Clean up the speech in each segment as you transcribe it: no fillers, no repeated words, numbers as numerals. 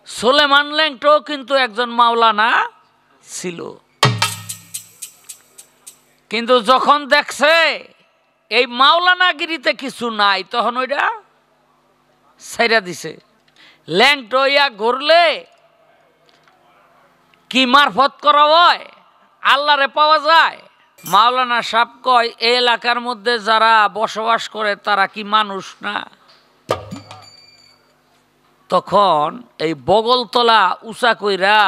সুলেমান ল্যাংটো কিন্তু একজন মাওলানা ছিল, কিন্তু যখন দেখছে এই মাওলানাগিরিতে কিছু নাই তখন ওইটা ছাইরা দিছে। ল্যাংটো ইয়া ঘুরলে কি মারফত করা হয়, আল্লাহরে পাওয়া যায়। মাওলানা সাহেব কয় এই এলাকার মধ্যে যারা বসবাস করে তারা কি মানুষ না? তখন এই বগলতলা উঁচা কইরা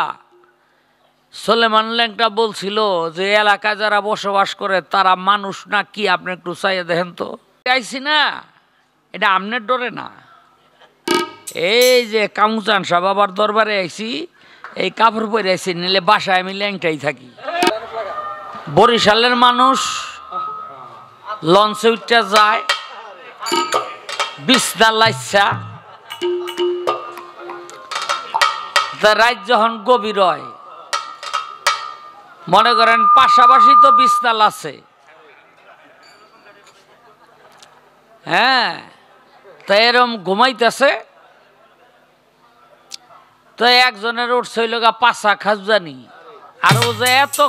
সুলেমান ল্যাংটা বলছিল যে এলাকায় যারা বসবাস করে তারা মানুষ না কি, আপনি একটু চাইয়া দেখেন তো। আইছি না, এটা আমনের ডরে না, এই যে কামুচান সাহেব আবার দরবারে আইছি, এই কাপড় পরে আইছি, নিলে বাসায় আমি ল্যাংটাই থাকি। বরিশালের মানুষ লঞ্চে উঠতে যায়, বিছনা লাইছা, রাত যখন গভীর হয়, মনে করেন পাশাপাশি তো বিছনাল আছে, হ্যাঁ, তো এরম ঘুমাইতেছে, তো একজনের উঠছে হইল গা পাশা খাজুয়ানি, আর ও যে এত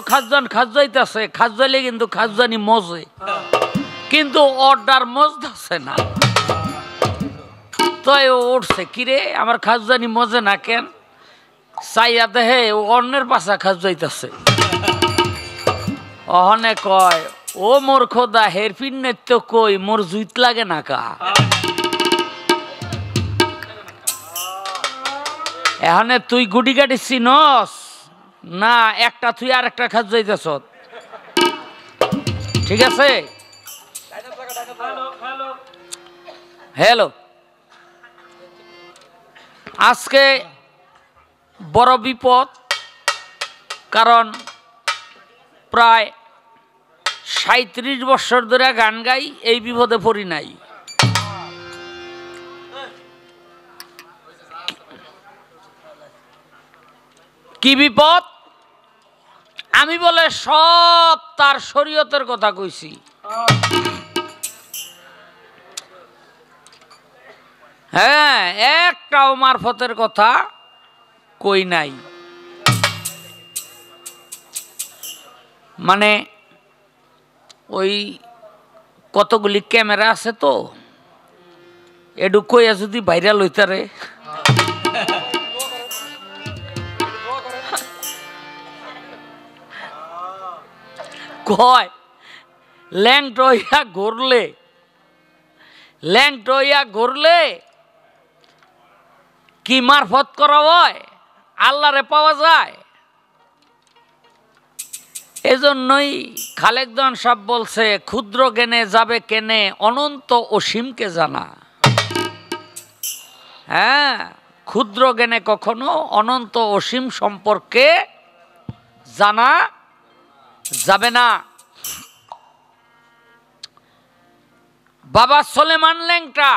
খাজুয়াইতেছে, খাজুয়াইলে কিন্তু খাজুয়ানি মজে, কিন্তু অর্ডার মজতেছে না। তো ও উঠছে, কিরে আমার খাজুয়ানি মজে না কেন? চাইয়া দেহে ও অন্যের পাশা খাজুয়াইতেছে। অহনে কয় ও মোর খোদা হেরফিন নেত্য কই, মোর জুইত লাগে না কা। এখানে তুই গুটি গাটি চিনস না, একটা তুই আর একটা খাজুয়াইতেছ, ঠিক আছে? হ্যালো, আজকে বড় বিপদ, কারণ প্রায় 37 বছর ধরে গান গাই, এই বিপদে পড়ি নাই। কি বিপদ? আমি বলে সব তার শরীয়তের কথা কইছি, হ্যাঁ, একটাও মারফতের কথা কই নাই। মানে ওই কতগুলি ক্যামেরা আছে তো, এডু কইয়া যদি ভাইরাল হইতারে, কয় ল্যাংটইয়া ঘুরলে কি মারফত করা হয়, আল্লাহরে পাওয়া যায়। এজন্যই খালেকজন সাহেব বলছে ক্ষুদ্র জ্ঞানে যাবে কেনে, অনন্ত অসীমকে জানা। হ্যাঁ, ক্ষুদ্র জ্ঞানে কখনো অনন্ত অসীম সম্পর্কে জানা যাবে না। বাবা সুলেমান ল্যাংটা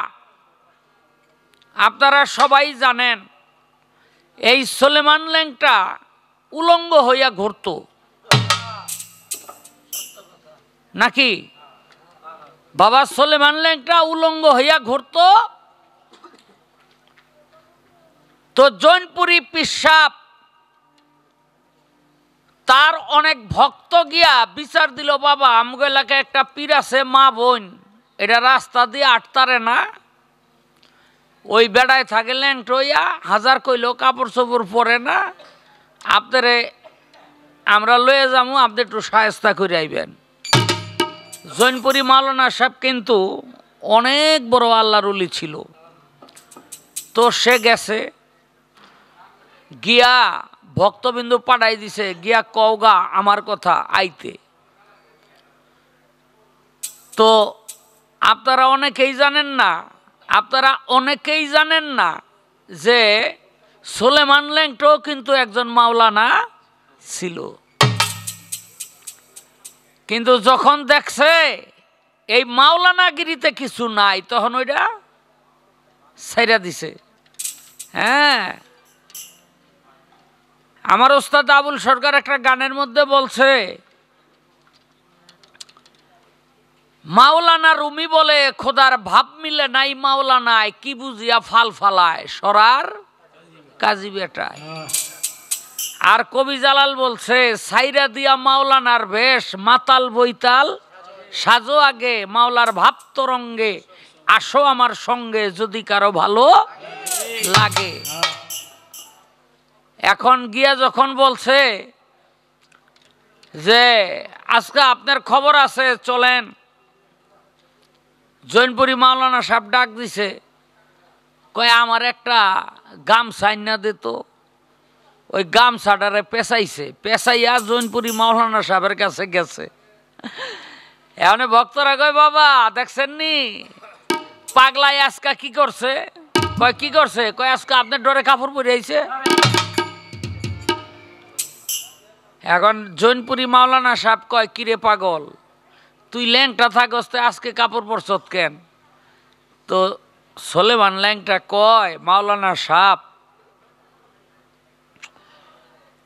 আপনারা সবাই জানেন, এই সুলেমান ল্যাংটা উলঙ্গ হইয়া ঘুরত নাকি? বাবা সুলেমান ল্যাংটা উলঙ্গ হইয়া ঘুরত। তো জৈনপুরী পিসাব তার অনেক ভক্ত গিয়া বিচার দিল, বাবা আমগো এলাকায় একটা পীর আছে, মা বোন এটা রাস্তা দিয়ে আটতারে না, ওই বেড়ায় থাকে ল্যাংটইয়া, হাজার কইল কাপড় চোপড় পরে না, আপনারে আমরা লয়ে যাবো, আপনি একটু সায়স্তা করে আইবেন। জৈনপুরী মাওলানা সাহেব কিন্তু অনেক বড় আল্লাহর ওলি ছিল, তো সে গেছে, গিয়া ভক্তবিন্দু পাঠাই দিছে, গিয়া কওগা আমার কথা আইতে। তো আপনারা অনেকেই জানেন না যে সুলেমান ল্যাংটো কিন্তু একজন মাওলানা ছিল, কিন্তু যখন দেখছে এই মাওলানাগিরিতে কিছু নাই তখন ওইটা ছাইরা দিছে। হ্যাঁ, আমার ওস্তাদ আবুল সরকার একটা গানের মধ্যে বলছে, মাওলানা রুমি বলে খোদার ভাব মিলে নাই মাওলানায়, কি বুঝিয়া ফাল ফালায় সরার কাজী বেটায়। আর কবি জালাল বলছে, সাইরা দিয়া মাওলানার বেশ, মাতাল বৈতাল সাজো আগে, মাওলার ভাব তরঙ্গে আসো আমার সঙ্গে, যদি কারো ভালো লাগে। এখন গিয়া যখন বলছে যে আজকে আপনার খবর আছে, চলেন, জৈনপুরি মাওলানা সাহেব ডাক দিছে, কয় আমার একটা গামছা আইনা দিত। ওই গামছাটারে পেঁচাইছে, পেঁচাইয়া জৈনপুরি মাওলানা সাহেবের কাছে গেছে। এখন ভক্তরা কয়, বাবা দেখছেন নি পাগলাই আজকা কি করছে? কয় কি করছে? কয় আজকে আপনার ডরে কাপড় পরে আইছে। এখন জৈনপুরি মাওলানা সাহেব কয়, কিরে পাগল, তুই ল্যাংটা থাকস, আজকে কাপড় পরছত কেন? তো সোলেমান ল্যাংটা কয়, মাওলানা সাহেব,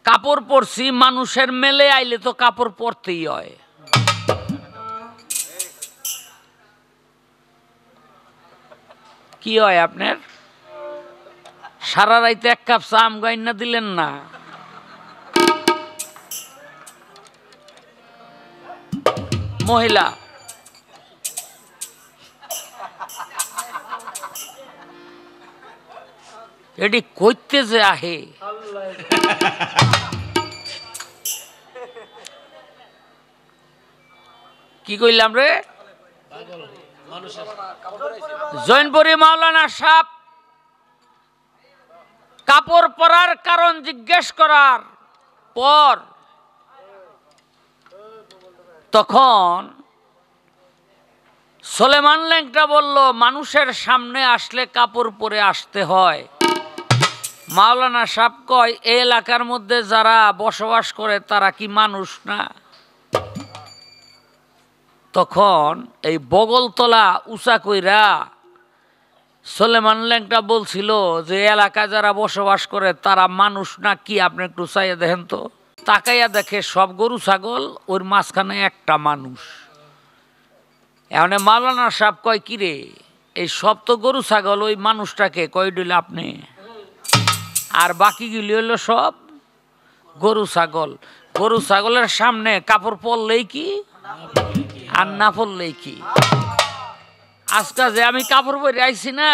কাপড় পরছি, মানুষের মেলে আইলে তো কাপড় পরতেই হয়। কি হয় আপনার? সারা রাইতে এক কাপ চা আম গাইনা দিলেন না? মহিলা এটি কইতে যে আহে, কি কইলাম রে? জৈনপুরি মাওলানা সাহেব কাপড় পরার কারণ জিজ্ঞেস করার পর তখন সোলেমান ল্যাংটা বলল, মানুষের সামনে আসলে কাপড় পরে আসতে হয়। মাওলানা সাহেব কয়, এই এলাকার মধ্যে যারা বসবাস করে তারা কি মানুষ না? তখন এই বগলতলা উঁচা কইরা সোলেমান ল্যাংটা বলছিল যে এলাকায় যারা বসবাস করে তারা মানুষ না কি? আপনি একটু চাইয়া দেখেন তো। তাকাইয়া দেখে সব গরু ছাগল, ওর মাঝখানে একটা মানুষ। এখন মাওলানা সাহেব কয়, কিরে এই সব তো গরু ছাগল, ওই মানুষটাকে কয় দিল আপনি? আর বাকিগুলি হইল সব গরু ছাগল। গরু ছাগলের সামনে কাপড় পরলেই কি আর না পরলেই কি? আজকে যে আমি কাপড় পরে আইছি না,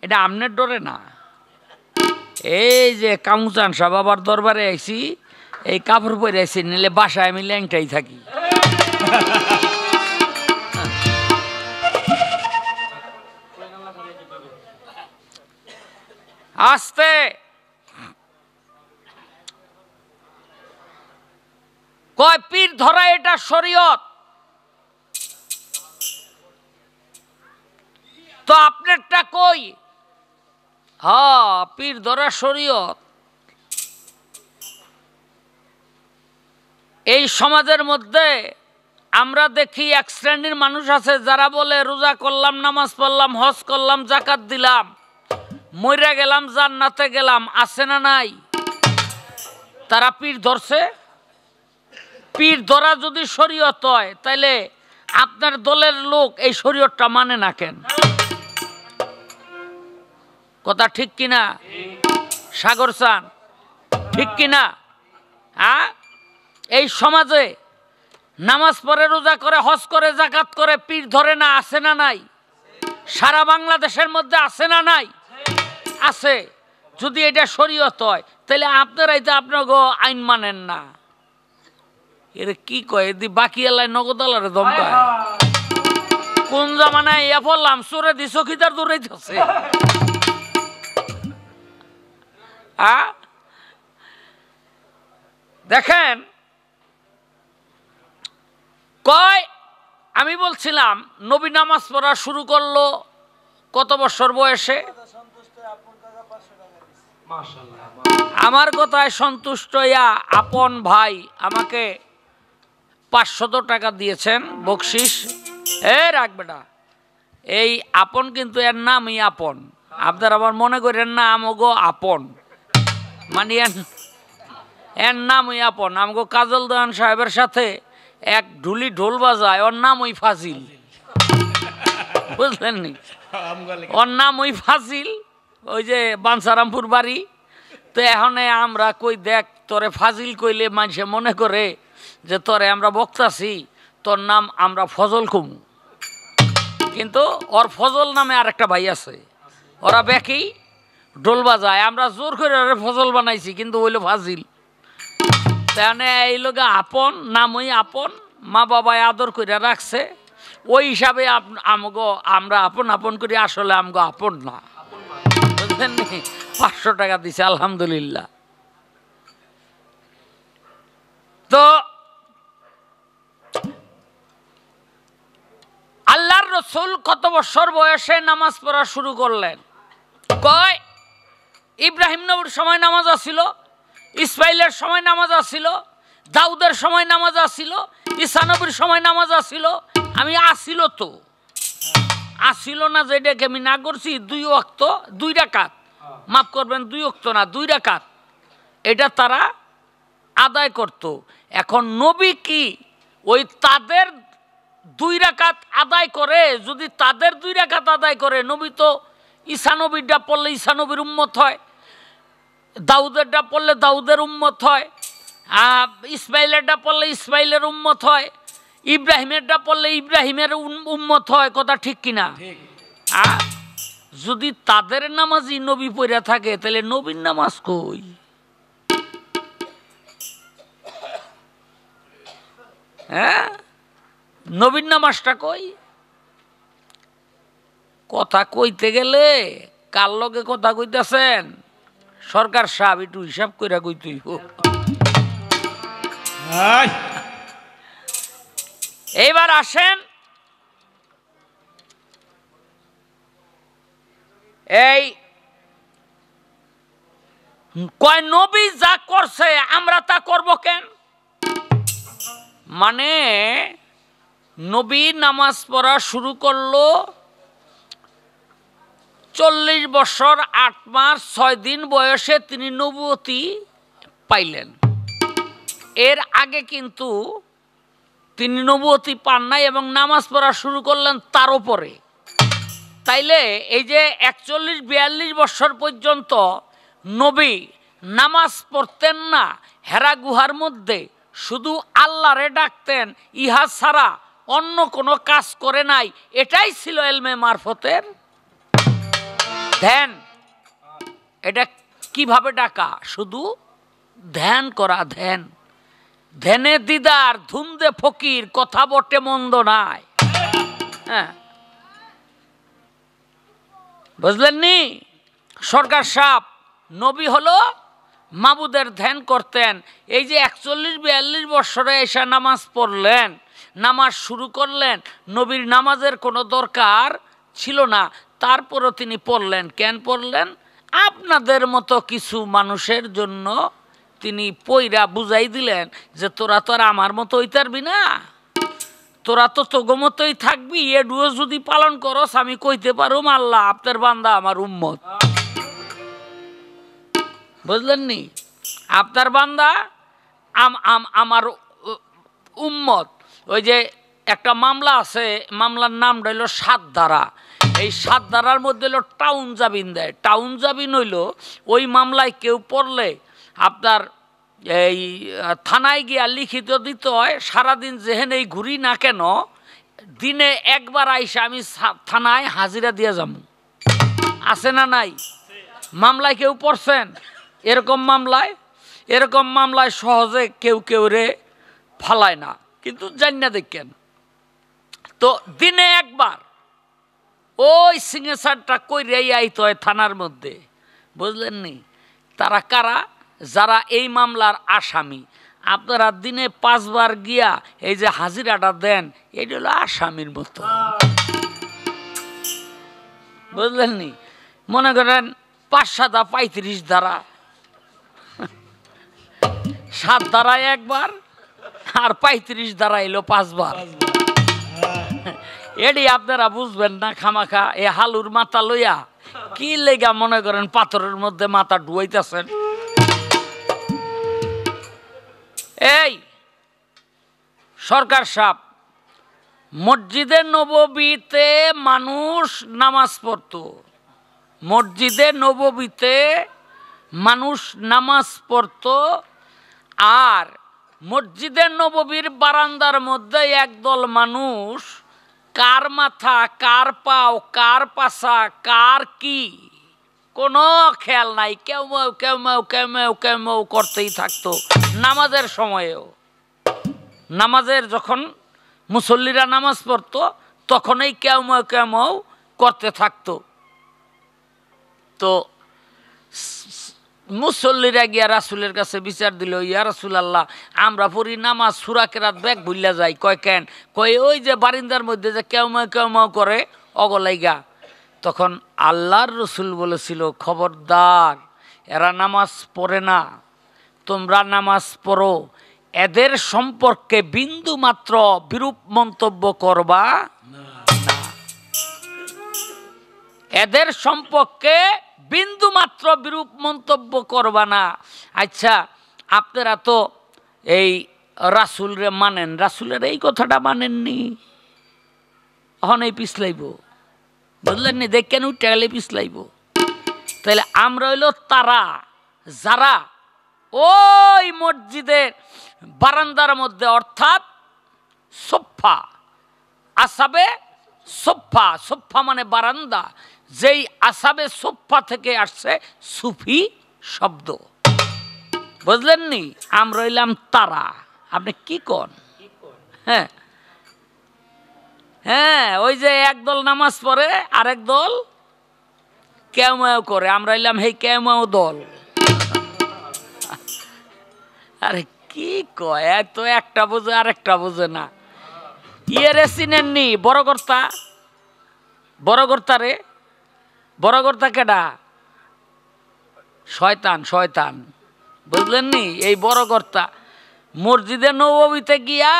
এটা আমনের ডরে না। এই যে কামুচান সাহেব আবার দরবারে আইছি, এই কাপড় পরে আইছি, নিলে বাসায় আমি ল্যাংটাই থাকি। আস্তে কয়, পীর ধরা এটা শরীয়ত, তো আপনারটা কই? হ্যাঁ, পীর ধরা শরীয়ত। এই সমাজের মধ্যে আমরা দেখি এক শ্রেণীর মানুষ আছে যারা বলে, রোজা করলাম, নামাজ পড়লাম, হজ করলাম, জাকাত দিলাম, মইরা গেলাম, জান্নাতে গেলাম। আছে না নাই? তারা পীর ধরছে। পীর ধরা যদি শরীয়ত হয়, তাইলে আপনার দলের লোক এই শরীয়তটা মানে না কেন? কথা ঠিক কিনা সাগর চান? ঠিক কিনা? হ্যাঁ, এই সমাজে নামাজ পড়ে, রোজা করে, হজ করে, জাকাত করে, পীর ধরে না? আছে না নাই? সারা বাংলাদেশের মধ্যে আছে না নাই? আছে। যদি এটা শরীয়ত হয়, তাহলে আপনারাই তো আপনাকে আইন মানেন না। এর কি কয়? এদি বাকি এলাকায় নগদালারে ধমকায়। কোন জামানায় ইয়া বললাম, চোরে দি চকিদার দৌড়াইতেছে। দেখেন, কয় আমি বলছিলাম নবী নামাজ পড়া শুরু করলো কত বছর বয়সে? আমার কথায় সন্তুষ্ট ইয়া আপন ভাই আমাকে 500 টাকা দিয়েছেন বকশিস। রাখবে না, এই আপন কিন্তু এর নামই আপন। আপনার আবার মনে করেন না আমগো আপন, মানে এর নামই আপন। আমগো কাজল দয়ান সাহেবের সাথে এক ঢুলি ঢোল বাজায়, ওর নাম ওই ফাজিল, বুঝলেন নি? ওর নাম ওই ফাজিল, ওই যে বাঞ্ছারামপুর বাড়ি, তো এখন আমরা কই দেখ তোরে ফাজিল কইলে মানুষে মনে করে যে তোরে আমরা বক্তাছি, তোর নাম আমরা ফজল কমু। কিন্তু ওর ফজল নামে আরেকটা ভাই আছে, ওরা বেকি ঢোল বাজায়, আমরা জোর করে ওরে ফজল বানাইছি, কিন্তু হইলো ফাজিল। তাহলে এই লোকে আপন নামই আপন, মা বাবায় আদর করে রাখছে, ওই হিসাবে আমরা আপন আপন করি, আসলে আমগো আপন না, বুঝলেন নি? 500 টাকা দিছে, আলহামদুলিল্লাহ। তো আল্লাহর রসুল কত বছর বয়সে নামাজ পড়া শুরু করলেন? কয় ইব্রাহিম নবীর সময় নামাজ আসিল, ইসমাইলের সময় নামাজ আসিল, দাউদের সময় নামাজ আসিল, ঈসা নবীর সময় নামাজ আসিল। আমি আসিল তো আসিল না যেটাকে আমি না করছি 2 ওয়াক্ত 2 রাকাত, মাফ করবেন 2 ওয়াক্ত না 2 রাকাত, এটা তারা আদায় করত। এখন নবী কি ওই তাদের 2 রাকাত আদায় করে? যদি তাদের 2 রাকাত আদায় করে, নবী তো ঈসা নবীরটা পড়লে ঈসা নবীর উম্মত হয়, দাউদেরটা পড়লে দাউদের উম্মত হয়, ইসমাইলেরটা পড়লে ইসমাইলের উম্মত হয়, ইব্রাহিমেরটা পড়লে ইব্রাহিমের উম্মত হয়। কথা ঠিক কিনা? যদি তাদের নামাজই নবী পড়া থাকে, তাহলে নবীর নামাজ কই? হ্যাঁ, নবীর নামাজটা কই? কথা কইতে গেলে কার লগে কথা কইতেছেন? সরকার সাহেব একটু হিসাব কইরা কইতেই হোক। এইবার আসেন, এই কয় নবী যা করছে আমরা তা করব কেন? মানে নবী নামাজ পড়া শুরু করলো 40 বছর 8 মাস 6 দিন বয়সে তিনি নবুয়তি পাইলেন। এর আগে কিন্তু তিনি নবুয়তি পান নাই এবং নামাজ পড়া শুরু করলেন তার উপরে। তাইলে এই যে 41-42 বছর পর্যন্ত নবী নামাজ পড়তেন না, হেরা গুহার মধ্যে শুধু আল্লাহরে ডাকতেন, ইহা ছাড়া অন্য কোনো কাজ করে নাই। এটাই ছিল এলমে মারফতের ধ্যান। এটা কিভাবে ডাকা? শুধু ধ্যান করা, ধ্যান। ধ্যানে দিদার ধুমদে ফকির, কথা বটে মন্দ নাই। হ্যাঁ, বুঝলেন নি? সরকার সাহেব নবী হলো মাবুদের ধ্যান করতেন। এই যে 41-42 বছরে এসে নামাজ পড়লেন, নামাজ শুরু করলেন, নবীর নামাজের কোনো দরকার ছিল না, তারপরও তিনি পড়লেন। কেন পড়লেন? আপনাদের মতো কিছু মানুষের জন্য তিনি পইরা বুঝাই দিলেন যে তোরা তো আর আমার মতো হইতে পারবি না, তোরা তো তোগো মতোই থাকবি, এডুও যদি পালন করস আমি কইতে পারুম আল্লাহ আপনার বান্দা আমার উম্মত। বুঝলেন নি? আপনার বান্দা আমার উম্মত। ওই যে একটা মামলা আছে, মামলার নাম রইল 7 ধারা। এই 7 ধারার মধ্যে হলো টাউন জামিন দেয়। টাউন জামিন হইল ওই মামলায় কেউ পড়লে আপনার এই থানায় গিয়া লিখিত দিতে হয়, সারাদিন যেহেনেই ঘুরি না কেন দিনে একবার আইসা আমি থানায় হাজিরা দিয়ে যাবো। আছে না নাই? মামলায় কেউ পড়ছেন? এরকম মামলায় সহজে কেউ রে ফালায় না, কিন্তু জানি না দেখেন তো দিনে একবার ওই সিগনেচারটা কইরাই আইতে হয় থানার মধ্যে। বুঝলেন নি? তারা কারা? যারা এই মামলার আসামি। আপনারা দিনে 5 বার গিয়া এই যে হাজিরাটা দেন, এটা হলো আসামির মতো। বুঝলেন নি? মনে করেন 5-7 35 ধারা, 7 ধারায় একবার আর 35 ধারা এলো 5 বার। এডি আপনারা বুঝবেন না, খামাখা এ হালুর মাথা লইয়া কি লেগা মনে করেন পাথরের মধ্যে মাথা ডুয়াইতেছেন। এই সরকার সাহেব, মসজিদে নববীতে মানুষ নামাজ পড়তো, মসজিদে নববীতে মানুষ নামাজ পড়তো, আর মসজিদের নববীর বারান্দার মধ্যে একদল মানুষ কার মাথা, কার পাও, কার পাছা, কার কি কোনো খেয়াল নাই, কেউ মেউ কেউ মেউ কেউ মেউ কেউ মেউ করতেই থাকতো নামাজের সময়েও। নামাজের যখন মুসল্লিরা নামাজ পড়তো তখনই কেউ মেউ করতে থাকতো। তো মুসল্লিরা গিয়া রাসুলের কাছে বিচার দিল, ইয়া রাসূলুল্লাহ, আমরা পড়ি নামাজ সূরা কেরাত ব্যাগ ভুল্লা যাই। কয় কেন? কয় ওই যে বারিন্দার মধ্যে যে কেউ মেউ করে অগলাইগা। তখন আল্লাহর রসুল বলেছিল, খবরদার, এরা নামাজ পড়ে না, তোমরা নামাজ পড়ো, এদের সম্পর্কে বিন্দু মাত্র বিরূপ মন্তব্য করবা না, এদের সম্পর্কে বিন্দু মাত্র বিরূপ মন্তব্য করবা না। আচ্ছা, আপনারা তো এই রাসূলরে মানেন, রাসূলের এই কথাটা মানেননি, এখন এই পিছলাইব, বুঝলেন নি? দেখেন উঠে গেলে পিছলাইব। তাহলে আমরা হইল তারা যারা ওই মসজিদের বারান্দার মধ্যে, অর্থাৎ সোফা, আসাবে সোফা, সোফা মানে বারান্দা, যেই আসাবে সোফা থেকে আসছে সুফি শব্দ, বুঝলেন নি? আমরা হইলাম তারা। আপনি কি কন? হ্যাঁ হ্যাঁ, ওই যে একদল নামাজ পড়ে আর এক দল কেউ মেউ করে, আমরা হইলাম সেই কেউ মেউ দল। আরে কি কয়, এত একটা বোঝে আর একটা বোঝে না। ইয়েরে চিনেননি? বড় কর্তা, বড় কর্তা রে, বড় কর্তা কেডা? শয়তান, শয়তান, বুঝলেন নি? এই বড় কর্তা মসজিদে নববীতে গিয়া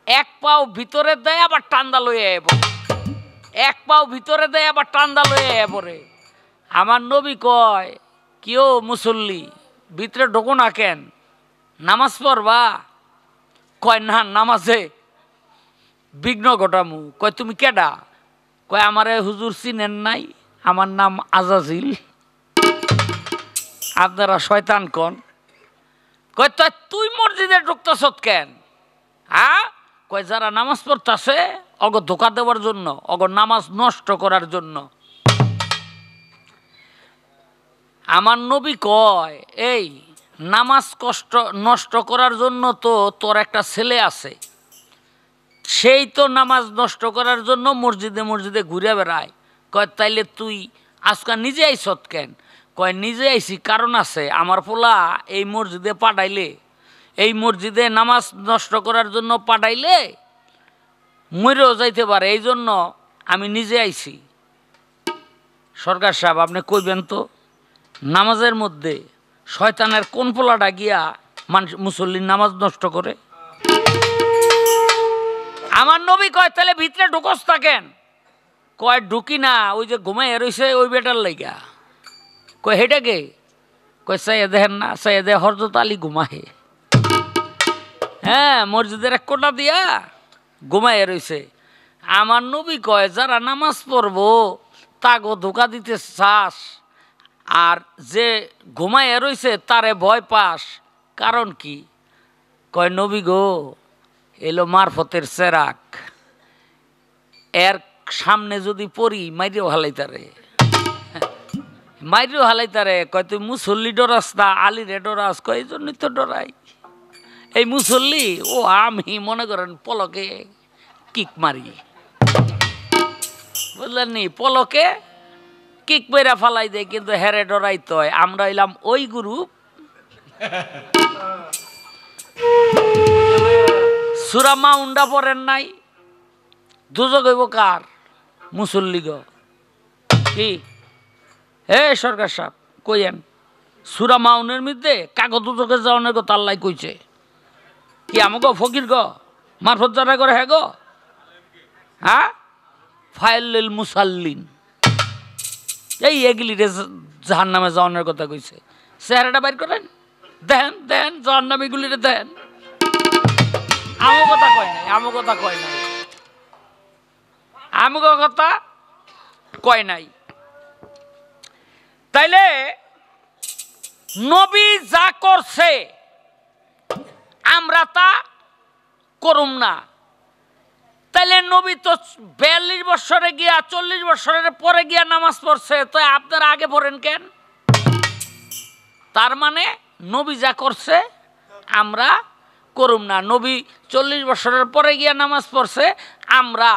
এক পাও ভিতরে দেয় আবার টান্দা লইয়া এব, এক পাও ভিতরে দেয় আবার টান্দা লইয়া এবরে। আমার নবী কয়, কেউ মুসল্লি ভিতরে ঢোকো না কেন, নামাজ পড়বা? কয় না, নামাজে বিঘ্ন ঘটামু। কয় তুমি কেডা? কয় আমারে হুজুর চিনেন নাই, আমার নাম আজাজিল। আপনারা শয়তান কন। কয় তুই মসজিদে ঢুকতেছ কেন? হ্যাঁ? কয় যারা নামাজ পড়তেছে অগ ধোকা দেওয়ার জন্য, অগ নামাজ নষ্ট করার জন্য। আমার নবী কয়, এই নামাজ নষ্ট করার জন্য তো তোর একটা ছেলে আছে, সেই তো নামাজ নষ্ট করার জন্য মসজিদে মসজিদে ঘুরে বেড়ায়। কয় তাইলে তুই আজকাল নিজে আইছত কেন? কয় নিজে আইছি, কারণ আছে, আমার পোলা এই মসজিদে পাঠাইলে, এই মসজিদে নামাজ নষ্ট করার জন্য পাঠাইলে মরেও যাইতে পারে, এই জন্য আমি নিজে আইছি। সরকার সাহেব, আপনি কইবেন তো নামাজের মধ্যে শয়তানের কোন পোলাটা গিয়া মানুষ মুসল্লির নামাজ নষ্ট করে? আমার নবী কয় তাহলে ভিতরে ঢুকস থাকেন। কয় ঢুকি না, ওই যে ঘুমাইয়া রয়েছে ওই বেটার লাইগা। কয় হেটা কে? কয় চাইয়া দেখেন না, চাইয়া দেয় হযরত আলী ঘুমাহে। হ্যাঁ, মসজিদের এক কোটা দিয়া ঘুমাইয়া রয়েছে। আমার নবী কয় যারা নামাজ পড়বো তাগো ধোকা দিতে চাস, আর যে ঘুমাইয়া রয়েছে তারে ভয় পাস, কারণ কি? কয় নবী গো, এলো মারফতের চেরাক, এর সামনে যদি পড়ি মাইরেও হালাইতারে, মাইরেও হালাইতারে। কয় তুই মুসল্লি ডরাস না, আলী রে ডরাস? কয় এই জন্যই তো ডরাই। এই মুসল্লি ও আমি মনে করেন পলকে কিক মারি, বুঝলেন নি? পলকে কিক মেরা ফালাই দেয়, কিন্তু হেরে ডরাইতে হয়। আমরা হইলাম ওই গ্রুপ। সূরা মাউনটা পড়েন নাই? দুজক হইব কার? মুসল্লি গো। কি হে সরকার সাহেব কইয়েন, সূরা মাউনের মধ্যে কাগজ দুজকে যাওয়ানোর কথা আল্লাহ কইছে। কি আমাকে ফকির গো মারফত যারা করে হ্যাঁ গো? হ্যাঁ, ফাইল মুসাল্লিন, এই এগুলি রে জাহান নামে যাওয়ানোর কথা কইছে। চেহারাটা বাইর করেন, দেন দেন জাহান নামীগুলিরে দেন। আমার কথা কয় নাই, আমার কথা কয় নাই, আমার কথা কয় নাই। তাইলে নবী যা করছে আমরা তা করুম না, তাইলে নবী তো 42 বছরে গিয়া 40 বছরের পরে গিয়া নামাজ পড়ছে, তো আপনারা আগে পড়েন কেন? তার মানে নবী যা করছে আমরা করুম না। নবী 40 বছরের পরে গিয়া নামাজ পড়ছে, আমরা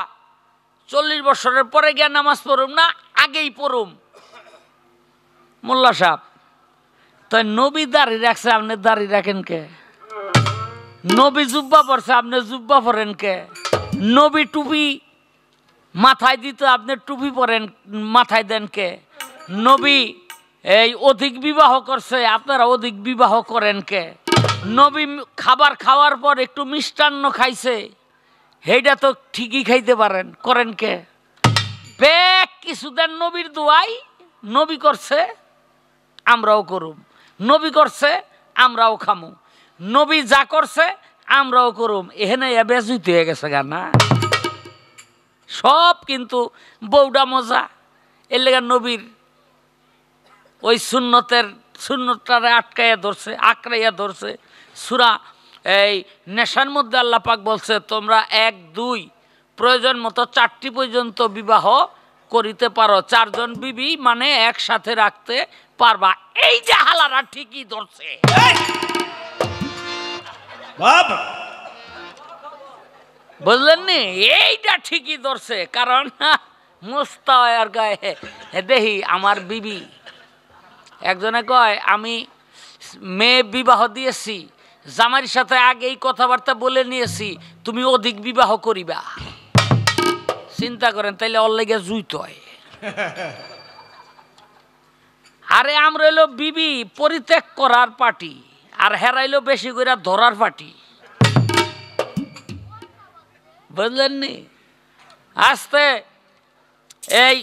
40 বছরের পরে গিয়া নামাজ পড়ুম না, আগেই পড়ুম। মোল্লা সাহেব, তো নবী দাড়ি রাখছে, আপনি দাড়ি রাখেন কে? নবী জুব্বা পরছে, আপনি জুব্বা পরেন কে? নবী টুপি মাথায় দিত, আপনি টুপি পরেন মাথায় দেন কে? নবী এই অধিক বিবাহ করছে, আপনারা অধিক বিবাহ করেন কে? নবী খাবার খাওয়ার পর একটু মিষ্টান্ন খাইছে, সেইটা তো ঠিকই খাইতে পারেন, করেন কে? বেক কিছু দেন নবীর দোয়াই, নবী করছে আমরাও করুম, নবী করছে আমরাও খামু, নবী যা করছে আমরাও করুম। এখানে বেজুইতে হয়ে গেছে গানা সব, কিন্তু বউডা মজা। এর লেগে নবীর ওই সুন্নতটারে আটকাইয়া ধরছে, আঁকড়াইয়া ধরছে। সূরা এই নেশার মধ্যে আল্লাহ পাক বলছে, তোমরা 1, 2 প্রয়োজন মতো 4টি পর্যন্ত বিবাহ করিতে পারো, 4 জন বিবি মানে একসাথে রাখতে পারবা। এই যে হালারা ঠিকই ধরছে, বুঝলেন নি? এইটা ঠিকই ধরছে, কারণ মুস্তায়ার গায়ে দেখি আমার বিবি, একজনে কয় আমি মেয়ে বিবাহ দিয়েছি, জামাইয়ের সাথে আগেই কথাবার্তা বলে নিয়েছি, তুমি অধিক বিবাহ করিবা। চিন্তা করেন, তাইলে ওর লেগে জুইত হয়। আরে আমরা হইলো বিবি পরিত্যাগ করার পার্টি, আর হেরাইলো বেশি করে ধরার পার্টি, বুঝলেন নি? আস্তে এই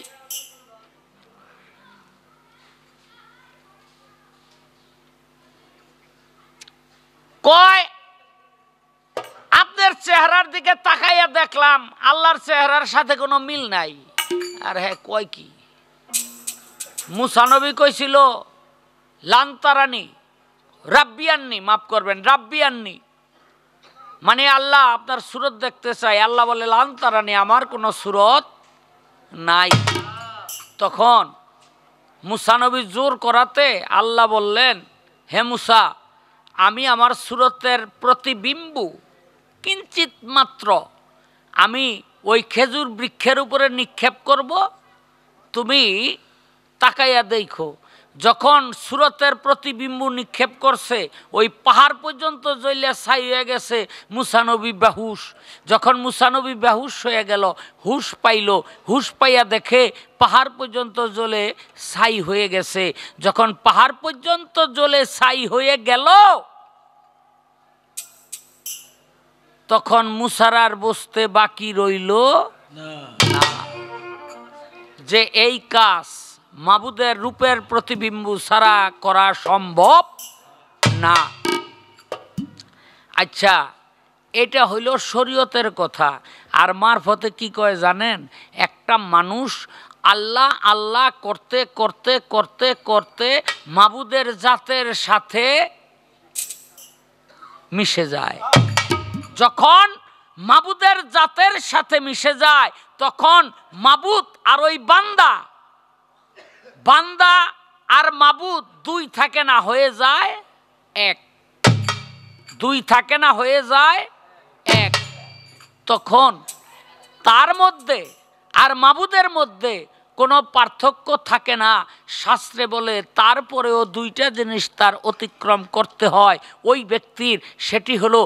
কয় আপনার চেহারার দিকে তাকাইয়া দেখলাম আল্লাহর চেহারার সাথে কোনো মিল নাই। আর হ্যাঁ, কয় কি? মুসা নবী কইছিল লান্তারানি রাব্বিয়ান্নি, মাফ করবেন, রাব্বিয়ান্নি মানে আল্লাহ আপনার সুরত দেখতে চাই। আল্লাহ বলে লান্তারানি, আমার কোনো সুরত নাই। তখন মুসা নবী জোর করাতে আল্লাহ বললেন, হে মুসা, আমি আমার সুরতের প্রতিবিম্ব কিঞ্চিত মাত্র আমি ওই খেজুর বৃক্ষের উপরে নিক্ষেপ করব, তুমি তাকাইয়া দেখো। যখন সুরতের প্রতিবিম্ব নিক্ষেপ করছে, ওই পাহাড় পর্যন্ত জ্বলিয়া ছাই হয়ে গেছে। মুসা নবী বেহুশ। যখন মুসা নবী বেহুশ হয়ে গেল, হুশ পাইল, হুশ পাইয়া দেখে পাহাড় পর্যন্ত জ্বলে ছাই হয়ে গেছে। যখন পাহাড় পর্যন্ত জ্বলে ছাই হয়ে গেল, তখন মুসার আর বুঝতে বাকি রইল না যে এই কাজ মাবুদের রূপের প্রতিবিম্ব ছাড়া করা সম্ভব না। আচ্ছা, এটা হইল শরীয়তের কথা। আর মারফতে কি কয় জানেন? একটা মানুষ আল্লাহ আল্লাহ করতে করতে করতে করতে মাবুদের জাতের সাথে মিশে যায়। যখন মাবুদের জাতের সাথে মিশে যায়, তখন মাবুদ আর ওই বান্দা, বান্দা আর মাবুদ 2 থাকে না, হয়ে যায় 1। 2 থাকে না, হয়ে যায় 1। তখন তার মধ্যে আর মাবুদের মধ্যে কোনো পার্থক্য থাকে না। শাস্ত্রে বলে তারপরেও 2টা জিনিস তার অতিক্রম করতে হয় ওই ব্যক্তির। সেটি হলো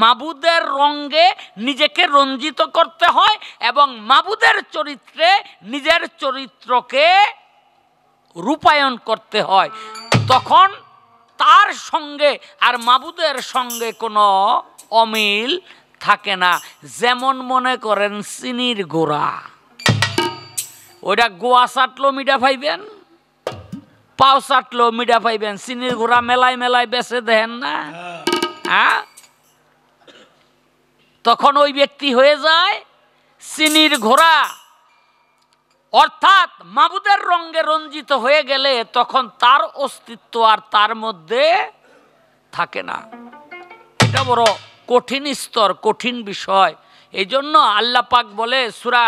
মাবুদের রঙে নিজেকে রঞ্জিত করতে হয় এবং মাবুদের চরিত্রে নিজের চরিত্রকে রূপায়ণ করতে হয়। তখন তার সঙ্গে আর মাবুদের সঙ্গে কোনো অমিল থাকে না। যেমন মনে করেন চিনির গুঁড়া, ওইটা গোয়া চাটলো মিঠা পাইবেন, পাও চাটলো মিঠা পাইবেন। চিনির গুঁড়া মেলায় মেলায় বেছে দেন না, হ্যাঁ? তখন ওই ব্যক্তি হয়ে যায় চিনির ঘোড়া। অর্থাৎ মাবুদের রঙে রঞ্জিত হয়ে গেলে তখন তার অস্তিত্ব আর তার মধ্যে থাকে না। এটা বড় কঠিন স্তর, কঠিন বিষয়। এই জন্য আল্লাহ পাক বলে সূরা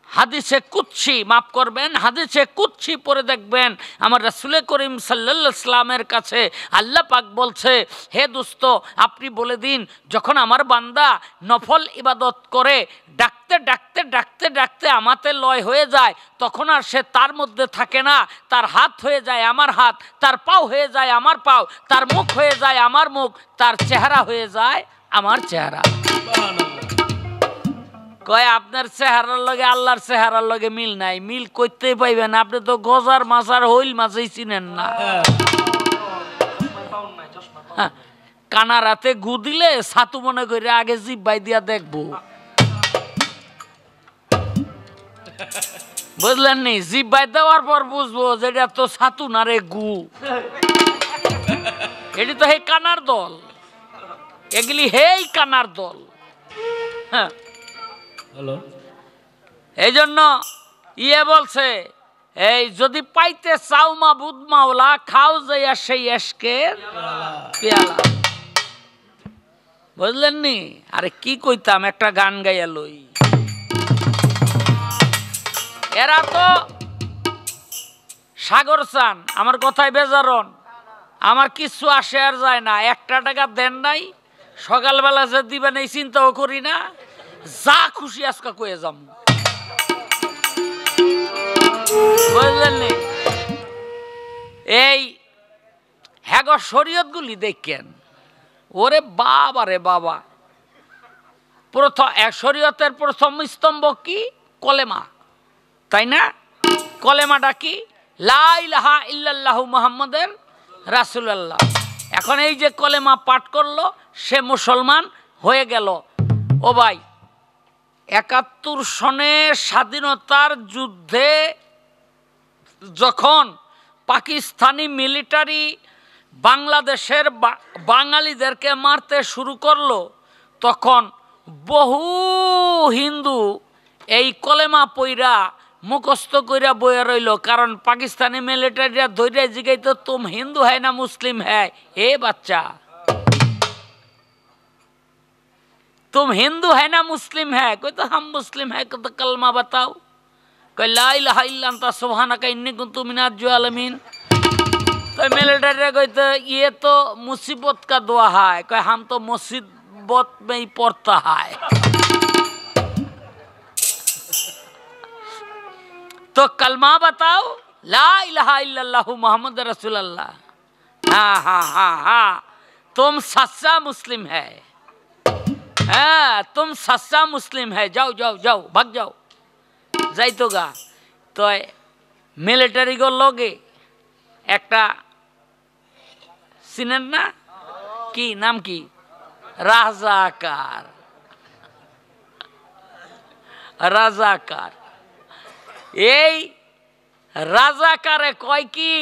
হাদিসে কুদসি, মাফ করবেন, হাদিসে কুদসি পড়ে দেখবেন আমার রাসূল করিম সাল্লাল্লাহু আলাইহি ওয়াসাল্লামের কাছে আল্লাহ পাক বলছে, হে দোস্ত আপনি বলে দিন, যখন আমার বান্দা নফল ইবাদত করে ডাকতে ডাকতে ডাকতে ডাকতে আমাতে লয় হয়ে যায়, তখন আর সে তার মধ্যে থাকে না। তার হাত হয়ে যায় আমার হাত, তার পাও হয়ে যায় আমার পাও, তার মুখ হয়ে যায় আমার মুখ, তার চেহারা হয়ে যায় আমার চেহারা। কয় আপনার চেহারার লগে আল্লাহর চেহারার লগে মিল নাই। মিল করতেই পাইবেন, আপনি তো গজার মাছ আর হইল মাছই চিনেন না। কানা রাতে গু দিলে ছাতু মনে করে আগে জিব্বাই দিয়া দেখবো, বুঝলেন নি? জিব্বাই দেওয়ার পর বুঝবো যেটা তো ছাতু না রে, গু। এটি তো হে কানার দল, এগুলি হেই কানার দল। হ্যাঁ, এই জন্য বলছে, এই যদি পাইতে চাও মাবুদ মাওলা, খাও যাইয়া সেই এশকের পেয়ালা। বুঝলেন নি? আরে কি কইতাম, একটা গান গাইয়া লই। এরা তো সাগর চান, আমার কথায় বেজারন, আমার কিছু আসে আর যায় না। 1 টাকা দেন নাই, সকালবেলা যে দিবেন এই চিন্তাও করি না, যা খুশি আজকে কয়ে যাম। বুঝলেন নি? এই হ্যাগো শরীয়ত গুলি দেখেন, ওরে বাবা রে বাবা। শরীয়তের প্রথম স্তম্ভ কি? কলেমা, তাই না? কলেমাটা কি? লা ইলাহা ইল্লাল্লাহু মুহাম্মাদুর রাসূলুল্লাহ। এখন এই যে কলেমা পাঠ করলো, সে মুসলমান হয়ে গেল। ও ভাই, ৭১ সনে স্বাধীনতার যুদ্ধে যখন পাকিস্তানি মিলিটারি বাংলাদেশের বাঙালিদেরকে মারতে শুরু করলো, তখন বহু হিন্দু এই কলেমা পইরা মুখস্থ কইরা বইয়া রইল। কারণ পাকিস্তানি মিলিটারিরা ধৈর্য জিগাইতো, তুম হিন্দু হ্যায় না মুসলিম হ্যায়? এ বাচ্চা, तुम हिंदू है ना मुस्लिम है? कोई तो हम मुस्लिम है, तो कलमा बताओ। कोई ला इलाहा इल्ला अंता सुब्हानका इन्नी कुन्तु मिनाज जालिमीन। तो मिलिट्री कोई तो ये तो मुसीबत का दुआ है, कोई हम तो मुसीबत में ही पड़ता है। तो कलमा बताओ, ला इलाहा इल्लल्लाहु मुहम्मद रसूलुल्लाह। हाँ हाँ हाँ हाँ, तुम सच्चा मुस्लिम है। हाँ, तुम सच्चा मुस्लिम है, जाओ जाओ जाओ, भाग जाओ। যাই তো গা। তো মিলিটারি গো লগে একটা চিনেন না, কি নাম কি? রাজাকার। রাজাকার। এই রাজাকারে কয় কি,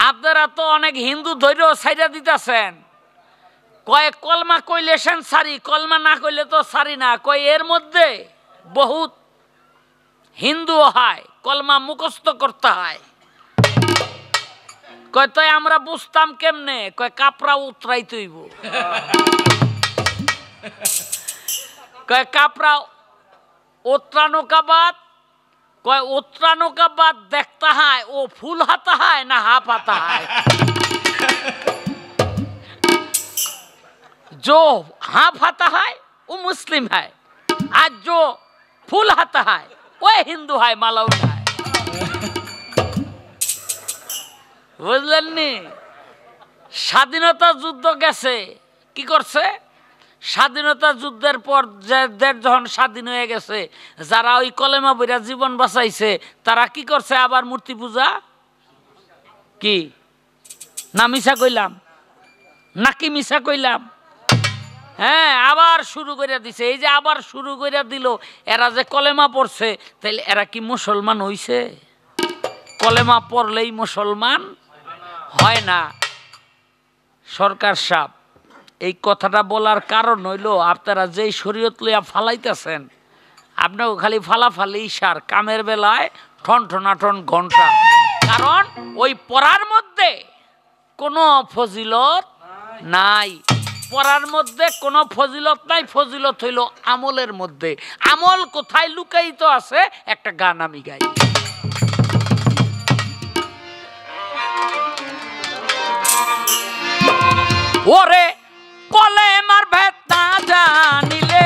আপনারা তো অনেক হিন্দু ধৈর্য ছাইরা দিতেছেন, কয় কলমা কইলে সেন সারি, কলমা না কইলে তো সারি না। কয় এর মধ্যে বহুত হিন্দু হয়, কলমা মুখস্থ করতে হয়। কয় তাই আমরা বুঝতাম কেমনে? কয় কাপড়া উতরাই তৈব। কয় কাপড়া उतरानो का बाद, कोई उतरानो का बाद देखता है वो फूल आता है ना हाफ आता है। जो हाफ आता है वो मुस्लिम है, आज जो फूल आता है वो हिंदू है, मालूम है। বুঝলেন নি? স্বাধীনতা যুদ্ধ গেছে, কি করছে? স্বাধীনতা যুদ্ধের পর দেশ যখন স্বাধীন হয়ে গেছে, যারা ওই কলেমা বইরা জীবন বাঁচাইছে, তারা কি করছে? আবার মূর্তি পূজা। কি না মিছা কইলাম নাকি? মিছা কইলাম? হ্যাঁ, আবার শুরু করে দিছে। এই যে আবার শুরু করে দিল, এরা যে কলেমা পড়ছে, তাইলে এরা কি মুসলমান হইছে? কলেমা পড়লেই মুসলমান হয় না। সরকার সাহেব, এই কথাটা বলার কারণ হইল আপনারা যেই শরীয়ত লইয়া ফালাইতেছেন, আপনাকে খালি ফালাফালি ইশার, কামের বেলায় ঠন ঠনাঠন ঘন্টা। কারণ ওই পড়ার মধ্যে কোনো ফজিলত নাই, পড়ার মধ্যে কোনো ফজিলত নাই। ফজিলত হইল আমলের মধ্যে। আমল কোথায় লুকায়িত আছে? একটা গান আমি গাই। ওরে কলেমার ভেদ না জানিলে,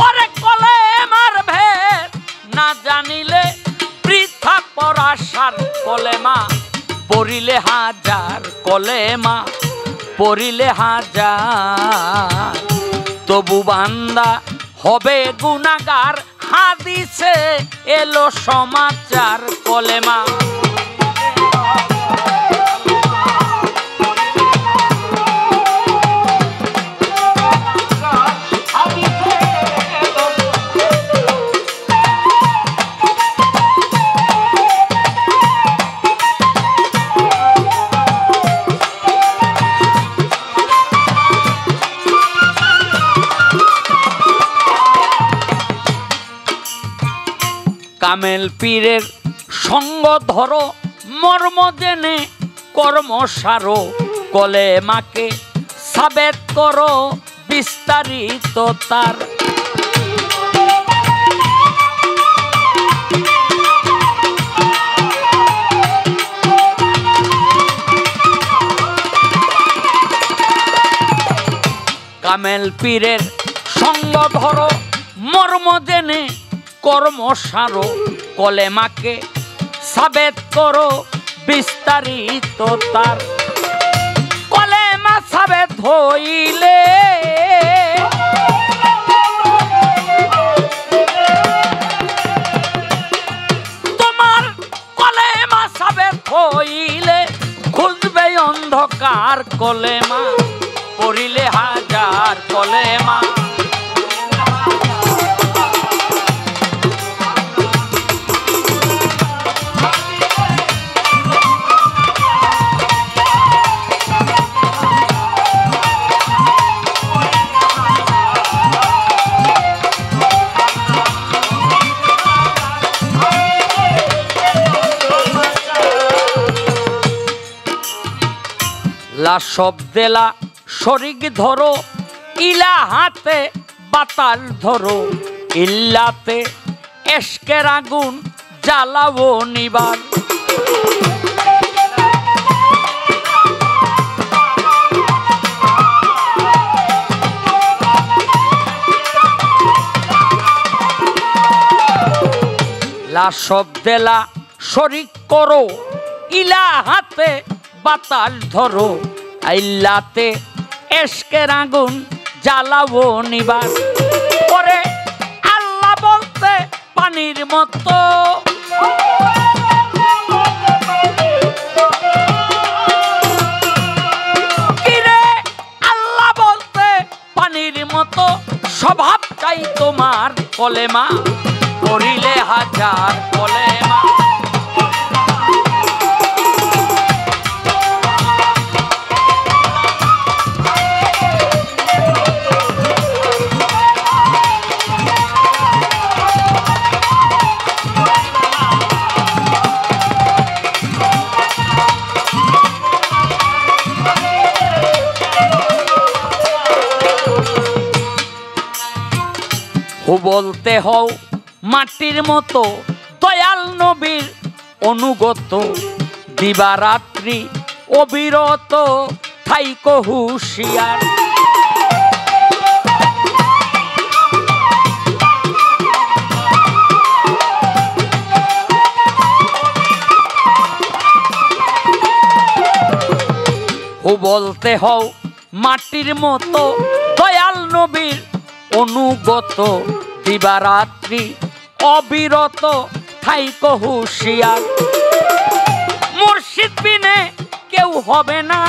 ওরে কলেমার ভেদ না জানিলে বৃথা পরাশার। কলেমা পড়িলে হাজার, কলেমা পড়িলে হাজার, তবু বান্দা হবে গুনাহগার। হাদিসে এলো সমাচার, কলেমা কামেল পীরের সঙ্গ ধরো, মর্ম জেনে কর্ম সারো। কলেমাকে সাবেত করো বিস্তারিত তার। কামেল পীরের সঙ্গ ধরো, মর্ম জেনে কর্ম সারো। কলেমাকে সাবেত করো বিস্তারিত তার। কলেমা সাবেত হইলে তোমার, কলেমা সাবেত হইলে খুঁজবে অন্ধকার। কলেমা পড়িলে হাজার, কলেমা লা শব্দেলা শরিক ধরো, ইলা হাতে বাতাল ধরো। ইল্লাতে এশকের আগুন জ্বালাবো নিবার। লা শব্দেলা শরিক করো, ইলা হাতে বাতাল ধরো। আইল্লাতে এশকের আগুন জ্বালাবো নিবার। পরে আল্লাহ বলতে পানির মতো, কিরে আল্লাহ বলতে পানির মতো স্বভাবটাই তোমার। কলেমা পড়িলে হাজার, কলেমা বলতে হও মাটির মতো, দয়াল নবীর অনুগত। দিবারাত্রি অবিরত থাইকো হুঁশিয়ার। বলতে হও মাটির মতো, দয়াল নবীর অনুগত। দিবারাত্রি অবিরত থাইকো হুঁশিয়ার। মুর্শিদ বিনে কেউ হবে না,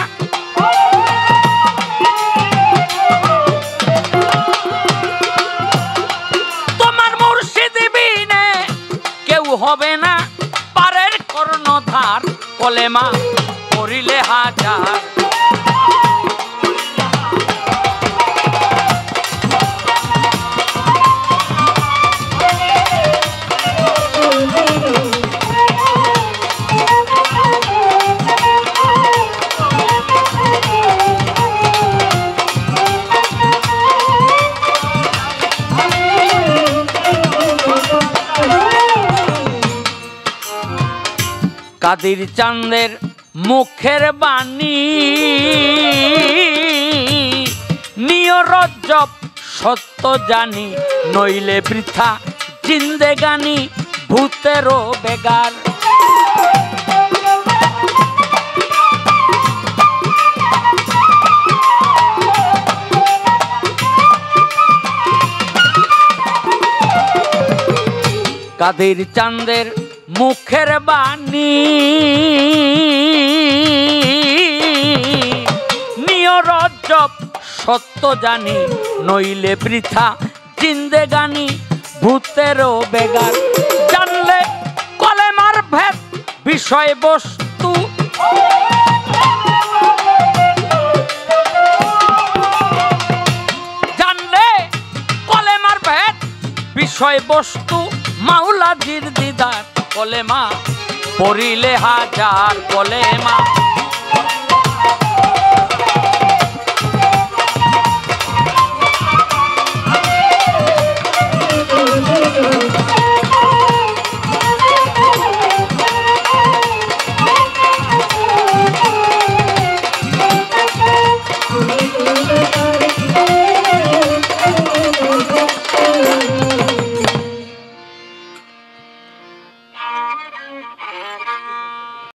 তোমার মুর্শিদ বিনে কেউ হবে না। পারের কর্ণধার, কলেমা পড়িলে হাজার। কাদির চাঁদের মুখের বাণী নিয় রজ্জব সত্য জানি নইলে বৃথা জিন্দেগানি ভূতেরও বেগার। কাদির চাঁদের মুখের বাণী নিয় রজ্জব সত্য জানি নইলে বৃথা জিন্দেগানি ভূতেরও বেগার। জানলে কলেমার ভেদ বিষয়বস্তু জানলে কলেমার ভেদ বিষয়বস্তু মাওলাজির দিদার। কলেমা পড়িলে হাজার কলেমা